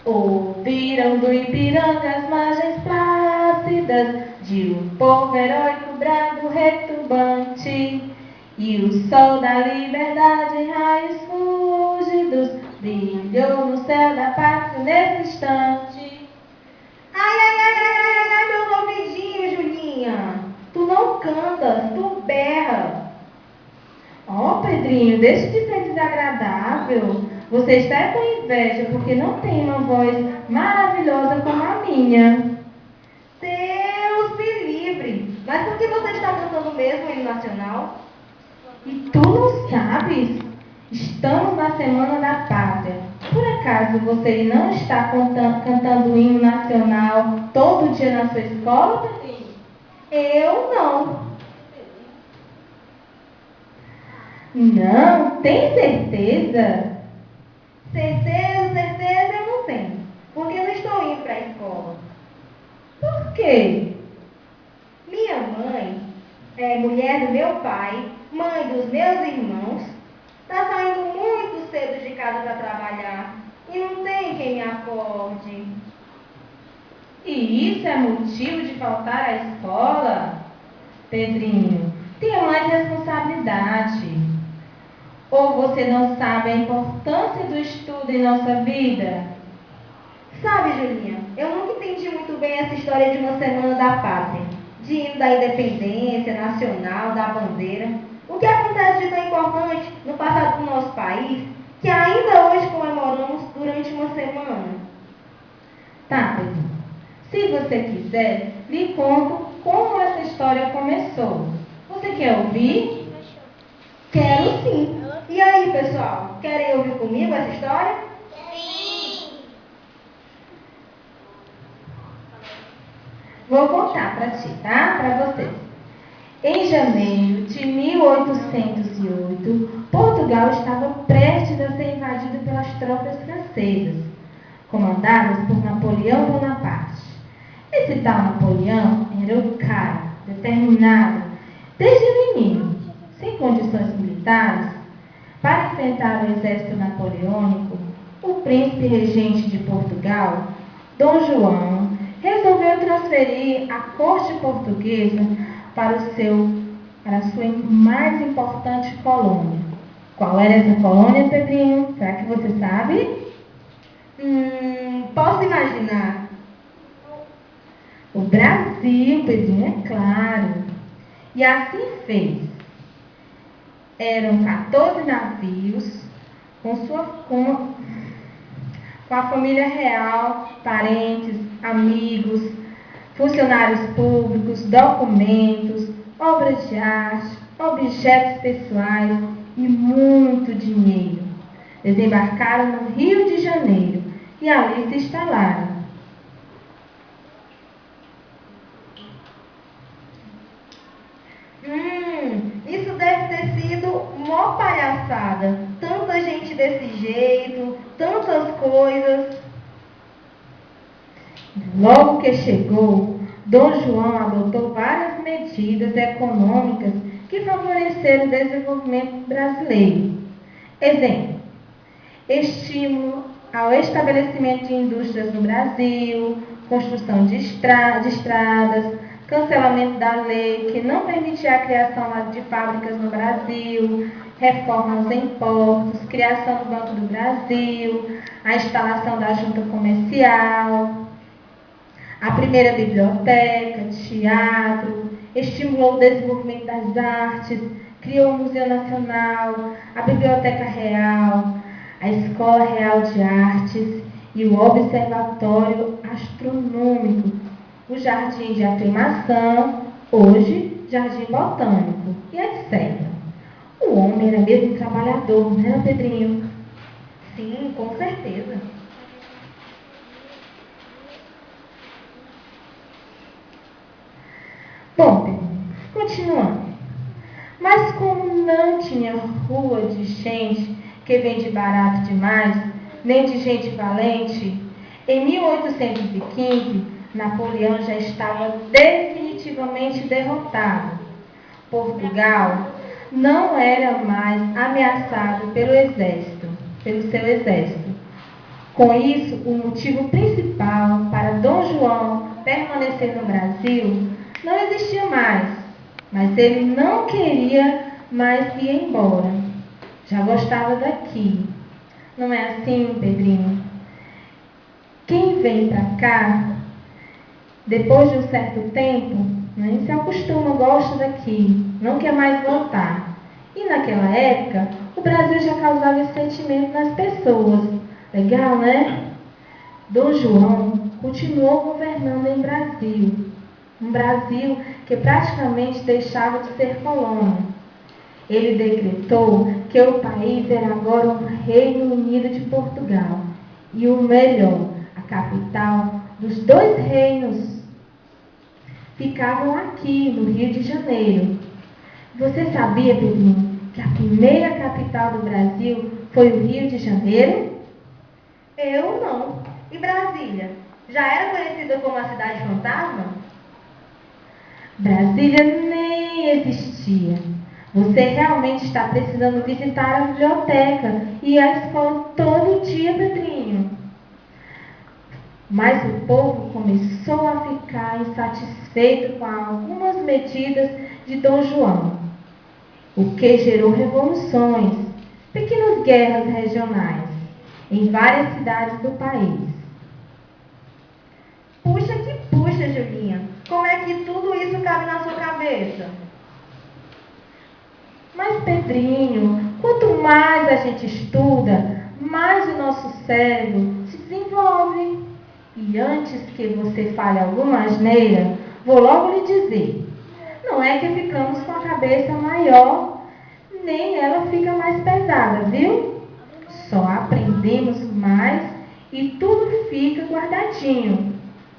Ouviram do Ipiranga as margens plácidas de um povo heróico, brado, retumbante, e o sol da liberdade em raios fúlgidos brilhou no céu da pátria nesse instante. Ai, meu ouvidinho, Julinha. Tu não cantas, tu berra. Oh, Pedrinho, deixe de ser desagradável. Você está com inveja porque não tem uma voz maravilhosa como a minha. Deus me livre. Mas por que você está cantando mesmo o hino nacional? E tu não sabes? Estamos na Semana da Pátria. Por acaso você não está cantando o hino nacional todo dia na sua escola, Pedrinho? Eu não. Não? Tem certeza? Certeza eu não tenho. Porque eu não estou indo para a escola. Por quê? Minha mãe é mulher do meu pai, mãe dos meus irmãos, está saindo muito cedo de casa para trabalhar e não tem quem me acorde. E isso é motivo de faltar à escola? Pedrinho, tenha mais responsabilidade. Ou você não sabe a importância do estudo em nossa vida? Sabe, Julinha, eu nunca entendi muito bem essa história de uma Semana da Pátria, de hino da independência nacional, da bandeira. O que acontece de tão importante no passado do nosso país, que ainda hoje comemoramos durante uma semana? Tá, Pedrinho. Se você quiser, lhe conto como essa história começou. Você quer ouvir? Quero sim. E aí, pessoal, querem ouvir comigo essa história? Sim. Vou contar para ti, tá? Para vocês. Em janeiro de 1808, Portugal estava prestes a ser invadido pelas tropas francesas, comandadas por Napoleão Bonaparte. Esse tal Napoleão era o cara, determinado, desde menino, sem condições militares, para enfrentar o exército napoleônico. O príncipe regente de Portugal, Dom João, resolveu transferir a corte portuguesa para a sua mais importante colônia. Qual era essa colônia, Pedrinho? Será que você sabe? Posso imaginar. O Brasil, Pedrinho, é claro. E assim fez. Eram 14 navios com a família real, parentes, amigos, funcionários públicos, documentos, obras de arte, objetos pessoais e muito dinheiro. Desembarcaram no Rio de Janeiro e ali se instalaram. Isso deve ter sido mó palhaçada. Tanta gente desse jeito, tantas coisas. Logo que chegou, Dom João adotou várias medidas econômicas que favoreceram o desenvolvimento brasileiro. Exemplo: estímulo ao estabelecimento de indústrias no Brasil, construção de estradas, cancelamento da lei que não permitia a criação de fábricas no Brasil, reformas em portos, criação do Banco do Brasil, a instalação da junta comercial, a primeira biblioteca, teatro, estimulou o desenvolvimento das artes, criou o Museu Nacional, a Biblioteca Real, a Escola Real de Artes e o Observatório Astronômico, o Jardim de Aclimação, hoje Jardim Botânico, e etc. O homem era mesmo um trabalhador, não era, Pedrinho? Sim, com certeza. Bom, Pedrinho, continuando. Mas como não tinha rua de gente que vende barato demais, nem de gente valente, em 1815, Napoleão já estava definitivamente derrotado. Portugal não era mais ameaçado pelo seu exército. Com isso, o motivo principal para Dom João permanecer no Brasil não existia mais, mas ele não queria mais ir embora. Já gostava daqui. Não é assim, Pedrinho? Quem vem para cá, depois de um certo tempo, né, se acostuma, gosta daqui, não quer mais voltar. E naquela época, o Brasil já causava esse sentimento nas pessoas. Legal, né? Dom João continuou governando em Brasil. Um Brasil que praticamente deixava de ser colônia. Ele decretou que o país era agora um Reino Unido de Portugal. E o melhor, a capital dos dois reinos ficavam aqui, no Rio de Janeiro. Você sabia, Pedrinho, que a primeira capital do Brasil foi o Rio de Janeiro? Eu não. E Brasília? Já era conhecida como a cidade fantasma? Brasília nem existia. Você realmente está precisando visitar a biblioteca e a escola todo dia, Pedrinho. Mas o povo começou a ficar insatisfeito com algumas medidas de Dom João, o que gerou revoluções, pequenas guerras regionais em várias cidades do país. Puxa que puxa, Julinha. Como é que tudo isso cabe na sua cabeça? Mas, Pedrinho, quanto mais a gente estuda, mais o nosso cérebro se desenvolve. E antes que você fale alguma asneira, vou logo lhe dizer, não é que ficamos com a cabeça maior, nem ela fica mais pesada, viu? Só aprendemos mais e tudo fica guardadinho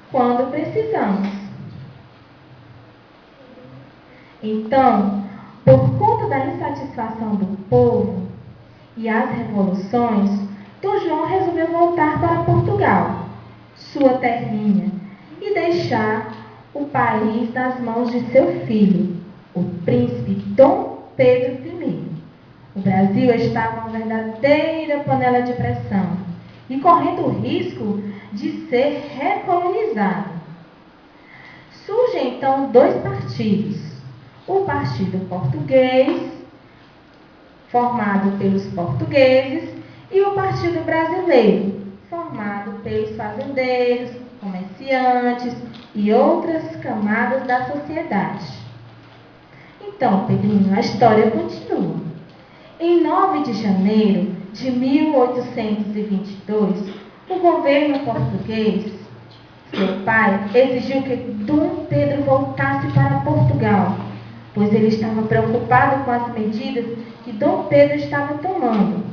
quando precisamos. Então, por conta da insatisfação do povo e as revoluções, Dom João resolveu voltar para Portugal, sua terrinha, e deixar o país nas mãos de seu filho, o príncipe Dom Pedro I. O Brasil estava uma verdadeira panela de pressão e correndo o risco de ser recolonizado. Surgem então dois partidos. O Partido Português, formado pelos portugueses, e o Partido Brasileiro, formado pelos fazendeiros, comerciantes e outras camadas da sociedade. Então, Pedrinho, a história continua. Em 9 de janeiro de 1822, o governo português, seu pai, exigiu que Dom Pedro voltasse para Portugal, pois ele estava preocupado com as medidas que Dom Pedro estava tomando.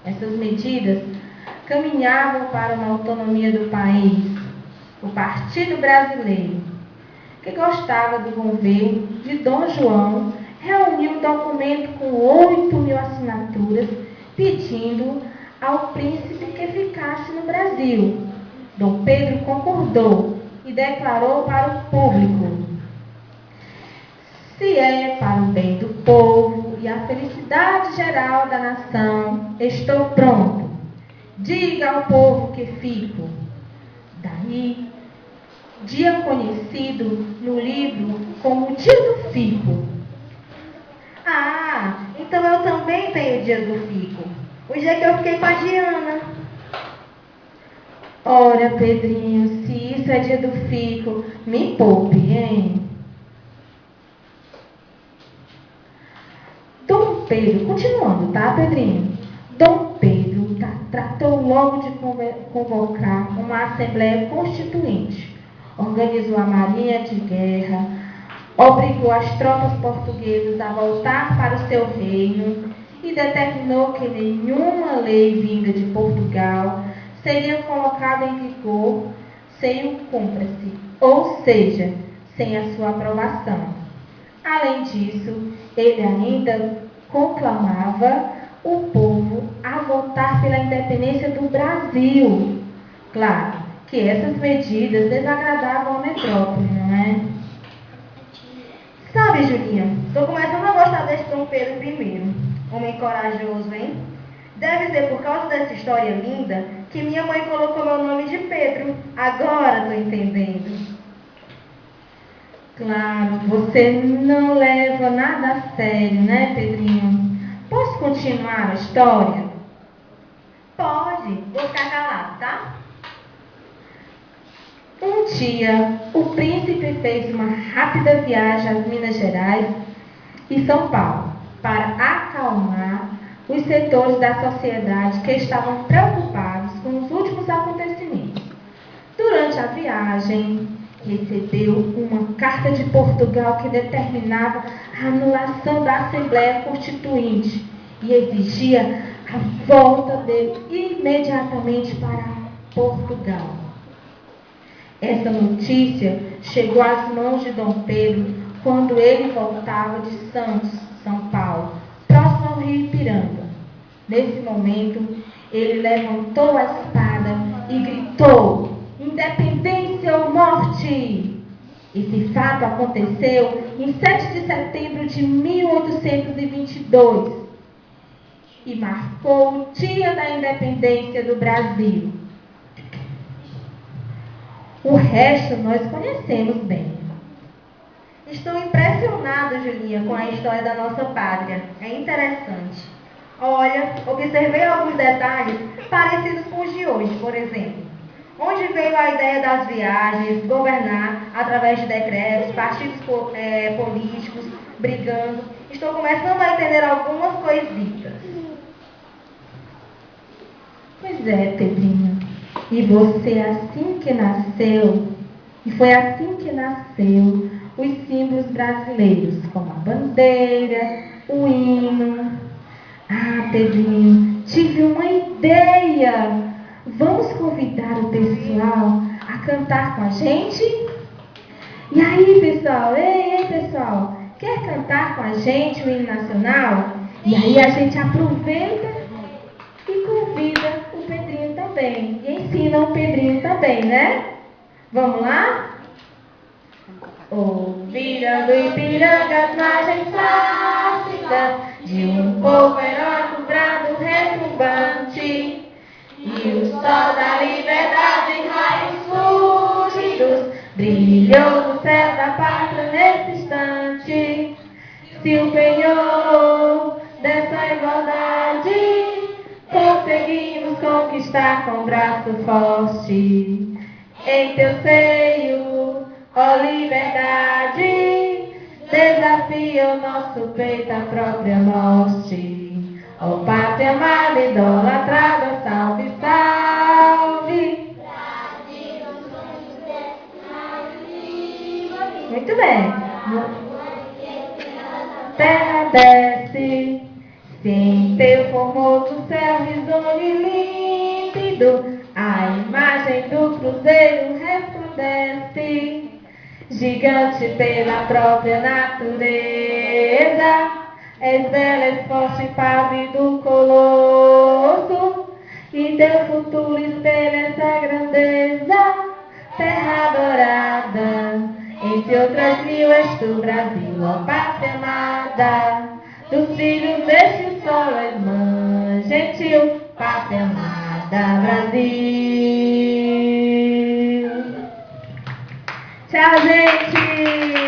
Essas medidas caminhavam para uma autonomia do país. O Partido Brasileiro, que gostava do governo de Dom João, reuniu um documento com 8.000 assinaturas pedindo ao príncipe que ficasse no Brasil. Dom Pedro concordou e declarou para o público: se é para o bem do povo e a felicidade geral da nação, estou pronto. Diga ao povo que fico. Daí, dia conhecido no livro como Dia do Fico. Ah, então eu também tenho o dia do fico. O dia que eu fiquei com a Diana. Ora, Pedrinho, se isso é dia do fico, me poupe, hein? Dom Pedro, continuando, tá, Pedrinho? Dom Pedro tratou logo de convocar uma Assembleia Constituinte, organizou a Marinha de Guerra, obrigou as tropas portuguesas a voltar para o seu reino e determinou que nenhuma lei vinda de Portugal seria colocada em vigor sem o cúmplice, ou seja, sem a sua aprovação. Além disso, ele ainda conclamava o povo a votar pela independência do Brasil. Claro que essas medidas desagradavam a metrópole, não é? Sabe, Julinha, estou começando a gostar desse Dom Pedro I. Homem corajoso, hein? Deve ser por causa dessa história linda que minha mãe colocou meu nome de Pedro. Agora tô entendendo. Claro, você não leva nada a sério, né, Pedrinho? Posso continuar a história? Pode, vou ficar calado, tá? Um dia, o príncipe fez uma rápida viagem às Minas Gerais e São Paulo para acalmar os setores da sociedade que estavam preocupados com os últimos acontecimentos. Durante a viagem, recebeu uma carta de Portugal que determinava a anulação da Assembleia Constituinte e exigia a volta dele imediatamente para Portugal. Essa notícia chegou às mãos de Dom Pedro quando ele voltava de Santos, São Paulo, próximo ao rio Ipiranga. Nesse momento, ele levantou a espada e gritou: "Independência ou morte!" Esse fato aconteceu em 7 de setembro de 1822 e marcou o dia da independência do Brasil. O resto nós conhecemos bem. Estou impressionado, Julinha, com a história da nossa pátria. É interessante. Olha, observei alguns detalhes parecidos com os de hoje, por exemplo. Onde veio a ideia das viagens, governar através de decretos, partidos políticos, brigando. Estou começando a entender algumas coisitas. Pois é, Pedrinho. E você, assim que nasceu, e foi assim que nasceu os símbolos brasileiros, como a bandeira, o hino. Ah, Pedrinho, tive uma ideia. Vamos convidar o pessoal a cantar com a gente? E aí, pessoal? Ei, pessoal, quer cantar com a gente o hino nacional? E aí a gente aproveita e convida o Pedrinho também. E ensina o Pedrinho também, né? Vamos lá? Ouviram do Ipiranga as margens plácidas de um povo heróico, brado, retumbante. E o sol da liberdade em raios fúlgidos brilhou no céu da pátria nesse instante. Se o penhor dessa igualdade conseguimos conquistar com braço forte. Em teu seio, ó liberdade, desafia o nosso peito à própria morte. Ó pátria amada, idolatrada, salve, salve. Muito bem. Terra desce, sim, teu formoso céu risonho e límpido, a imagem do cruzeiro resplandece, gigante pela própria natureza, és bela, és forte, pávido colosso, e teu futuro espelha essa grandeza, terra dourada, entre outras mil és tu, Brasil, ó pátria amada, dos filhos deste sol és mãe gentil, pátria amada, Brasil. Tchau, gente!